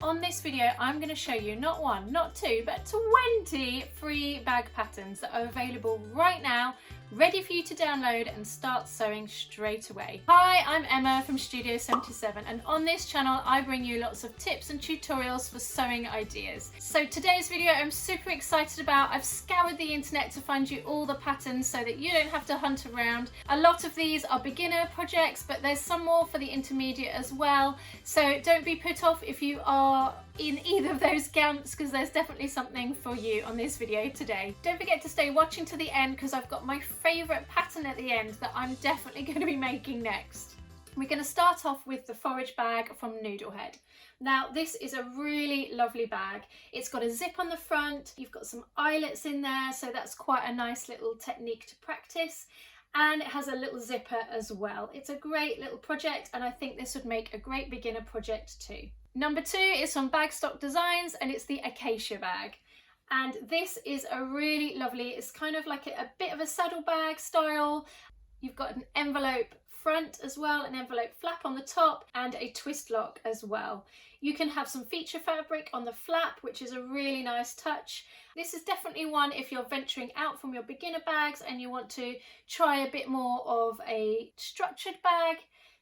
on this video I'm going to show you not one, not two, but 20 free bag patterns that are available right now, ready for you to download and start sewing straight away. Hi, I'm Emma from Studio 77, and on this channel I bring you lots of tips and tutorials for sewing ideas. So today's video I'm super excited about. I've scoured the internet to find you all the patterns so that you don't have to hunt around. A lot of these are beginner projects, but there's some more for the intermediate as well. So don't be put off if you are in either of those camps, because there's definitely something for you on this video today. Don't forget to stay watching to the end, because I've got my favourite pattern at the end that I'm definitely going to be making next. We're going to start off with the Forage Bag from Noodlehead. Now this is a really lovely bag. It's got a zip on the front, you've got some eyelets in there, so that's quite a nice little technique to practice. And it has a little zipper as well. It's a great little project, and I think this would make a great beginner project too. Number 2 is from Bagstock Designs, and it's the Acacia Bag. And this is a really lovely, it's kind of like a bit of a saddle bag style. You've got an envelope front as well, an envelope flap on the top, and a twist lock as well. You can have some feature fabric on the flap, which is a really nice touch. This is definitely one if you're venturing out from your beginner bags and you want to try a bit more of a structured bag.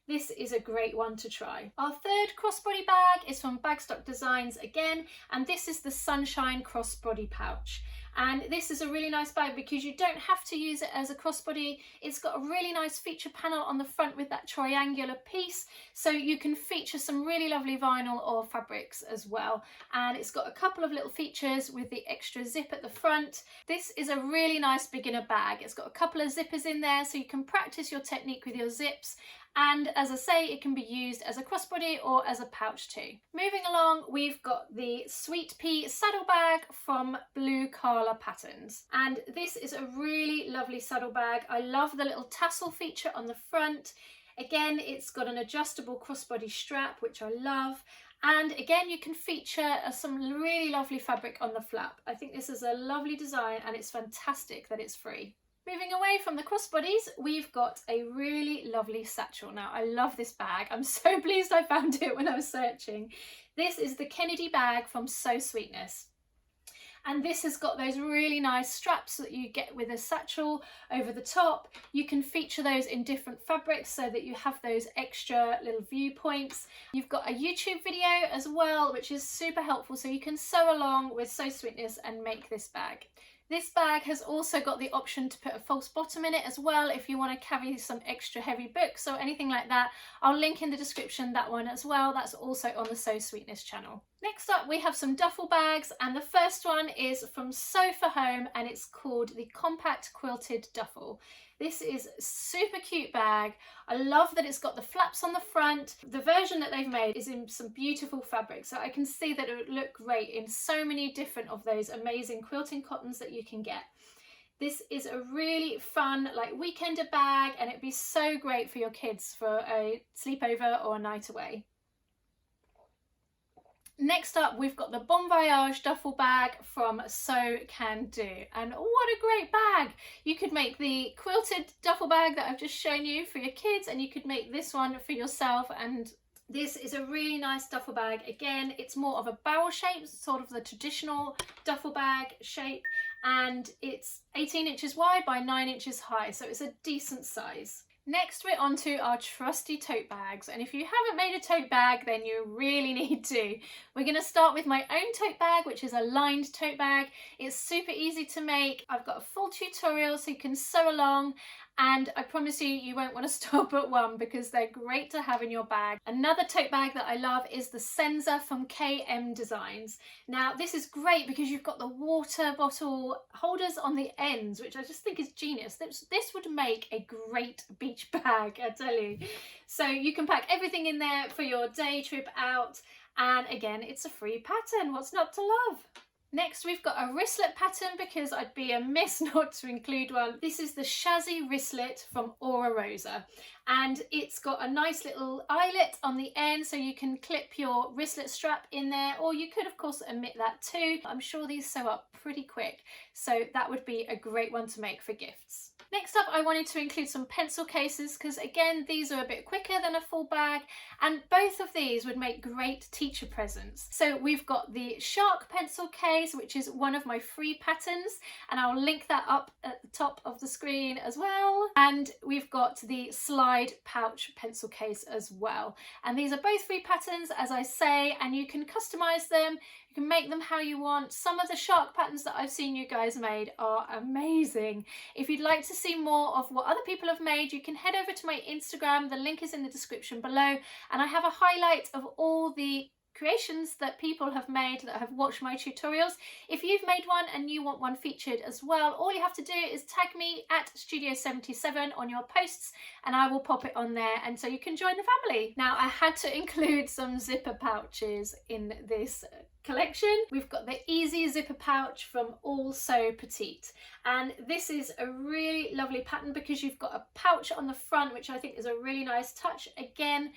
This is a great one to try. Our third crossbody bag is from Bagstock Designs again, and this is the Sunshine Crossbody Pouch. And this is a really nice bag because you don't have to use it as a crossbody. It's got a really nice feature panel on the front with that triangular piece, so you can feature some really lovely vinyl or fabrics as well. And it's got a couple of little features with the extra zip at the front. This is a really nice beginner bag. It's got a couple of zippers in there so you can practice your technique with your zips. And as I say, it can be used as a crossbody or as a pouch too. Moving along, we've got the Sweet Pea Saddle Bag from Blue Carla Patterns. And this is a really lovely saddle bag. I love the little tassel feature on the front. Again, it's got an adjustable crossbody strap, which I love. And again, you can feature some really lovely fabric on the flap. I think this is a lovely design, and it's fantastic that it's free. Moving away from the crossbodies, we've got a really lovely satchel. Now, I love this bag. I'm so pleased I found it when I was searching. This is the Kennedy bag from So Sweetness. And this has got those really nice straps that you get with a satchel over the top. You can feature those in different fabrics so that you have those extra little viewpoints. You've got a YouTube video as well, which is super helpful, so you can sew along with So Sweetness and make this bag. This bag has also got the option to put a false bottom in it as well if you want to carry some extra heavy books or anything like that. I'll link in the description that one as well. That's also on the So Sweetness channel. Next up, we have some duffel bags, and the first one is from Sew for Home, and it's called the Compact Quilted Duffel. This is a super cute bag. I love that it's got the flaps on the front. The version that they've made is in some beautiful fabric, so I can see that it would look great in so many different of those amazing quilting cottons that you can get. This is a really fun, like, weekender bag, and it'd be so great for your kids for a sleepover or a night away. Next up, we've got the Bon Voyage Duffel Bag from So Can Do. And what a great bag! You could make the quilted duffel bag that I've just shown you for your kids, and you could make this one for yourself. And this is a really nice duffel bag. Again, it's more of a barrel shape, sort of the traditional duffel bag shape. And it's 18 inches wide by 9 inches high, so it's a decent size. Next, we're on to our trusty tote bags, and if you haven't made a tote bag, then you really need to. We're going to start with my own tote bag, which is a lined tote bag. It's super easy to make. I've got a full tutorial so you can sew along, and I promise you, you won't want to stop at one because they're great to have in your bag. Another tote bag that I love is the Senza from KM Designs. Now, this is great because you've got the water bottle holders on the ends, which I just think is genius. This would make a great beach bag, I tell you. So you can pack everything in there for your day trip out. And again, it's a free pattern. What's not to love? Next, we've got a wristlet pattern because I'd be amiss not to include one. This is the Shazzy Wristlet from Aura Rosa, and it's got a nice little eyelet on the end so you can clip your wristlet strap in there, or you could of course omit that too. I'm sure these sew up pretty quick, so that would be a great one to make for gifts. Next up, I wanted to include some pencil cases because again, these are a bit quicker than a full bag, and both of these would make great teacher presents. So we've got the shark pencil case, which is one of my free patterns, and I'll link that up at the top of the screen as well. And we've got the slide pouch pencil case as well. And these are both free patterns, as I say, and you can customize them. You can make them how you want. Some of the shark patterns that I've seen you guys made are amazing. If you'd like to see more of what other people have made, you can head over to my Instagram. The link is in the description below, and I have a highlight of all the creations that people have made that have watched my tutorials. If you've made one and you want one featured as well, all you have to do is tag me at Studio77 on your posts and I will pop it on there, and so you can join the family. Now, I had to include some zipper pouches in this collection. We've got the Easy Zipper Pouch from All So Petite, and this is a really lovely pattern because you've got a pouch on the front, which I think is a really nice touch. Again,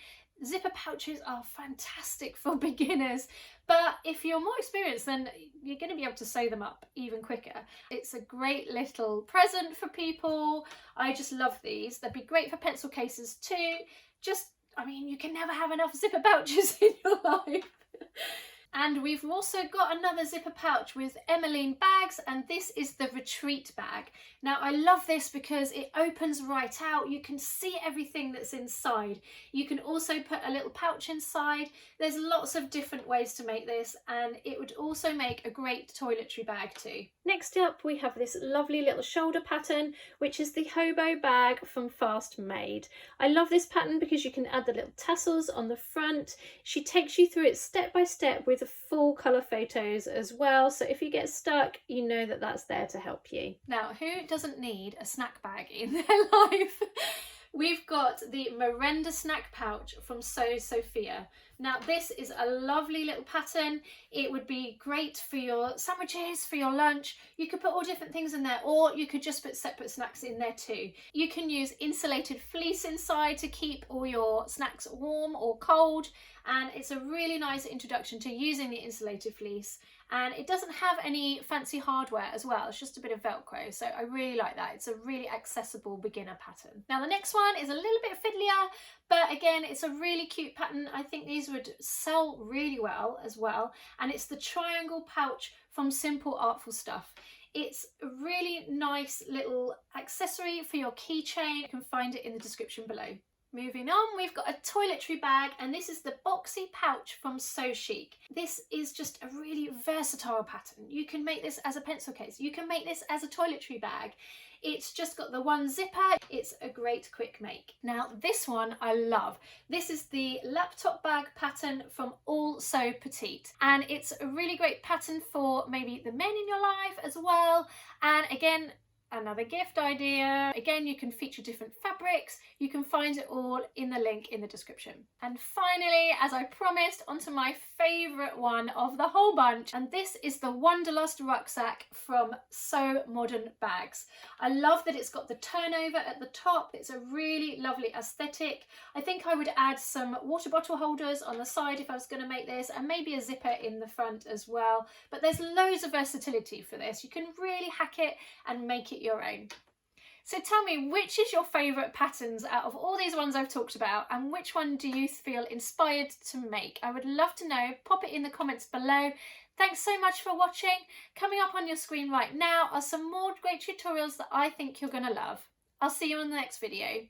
zipper pouches are fantastic for beginners, but if you're more experienced, then you're going to be able to sew them up even quicker. It's a great little present for people. I just love these. They'd be great for pencil cases too. I mean, you can never have enough zipper pouches in your life. And we've also got another zipper pouch with Emmeline bags, and this is the Retreat bag. Now, I love this because it opens right out. You can see everything that's inside. You can also put a little pouch inside. There's lots of different ways to make this, and it would also make a great toiletry bag too. Next up, we have this lovely little shoulder pattern, which is the Hobo bag from Fast Made. I love this pattern because you can add the little tassels on the front. She takes you through it step by step with full colour photos as well, so if you get stuck, you know that that's there to help you. Now, who doesn't need a snack bag in their life? We've got the Merenda snack pouch from So Sophia. Now, this is a lovely little pattern. It would be great for your sandwiches, for your lunch. You could put all different things in there, or you could just put separate snacks in there too. You can use insulated fleece inside to keep all your snacks warm or cold, and it's a really nice introduction to using the insulated fleece. And it doesn't have any fancy hardware as well, it's just a bit of Velcro, so I really like that. It's a really accessible beginner pattern. Now, the next one is a little bit fiddlier, but again, it's a really cute pattern. I think these would sell really well as well, and it's the triangle pouch from Simple Artful Stuff. It's a really nice little accessory for your keychain. You can find it in the description below. Moving on, we've got a toiletry bag, and this is the Boxy Pouch from So Chic. This is just a really versatile pattern. You can make this as a pencil case. You can make this as a toiletry bag. It's just got the one zipper. It's a great quick make. Now, this one I love. This is the laptop bag pattern from All So Petite, and it's a really great pattern for maybe the men in your life as well. And again, another gift idea. Again, you can feature different fabrics. You can find it all in the link in the description. And finally, as I promised, onto my favourite one of the whole bunch, and this is the Wanderlust Rucksack from So Modern Bags. I love that it's got the turnover at the top. It's a really lovely aesthetic. I think I would add some water bottle holders on the side if I was going to make this, and maybe a zipper in the front as well. But there's loads of versatility for this. You can really hack it and make it your own. So tell me, which is your favourite patterns out of all these ones I've talked about, and which one do you feel inspired to make? I would love to know. Pop it in the comments below. Thanks so much for watching. Coming up on your screen right now are some more great tutorials that I think you're going to love. I'll see you on the next video.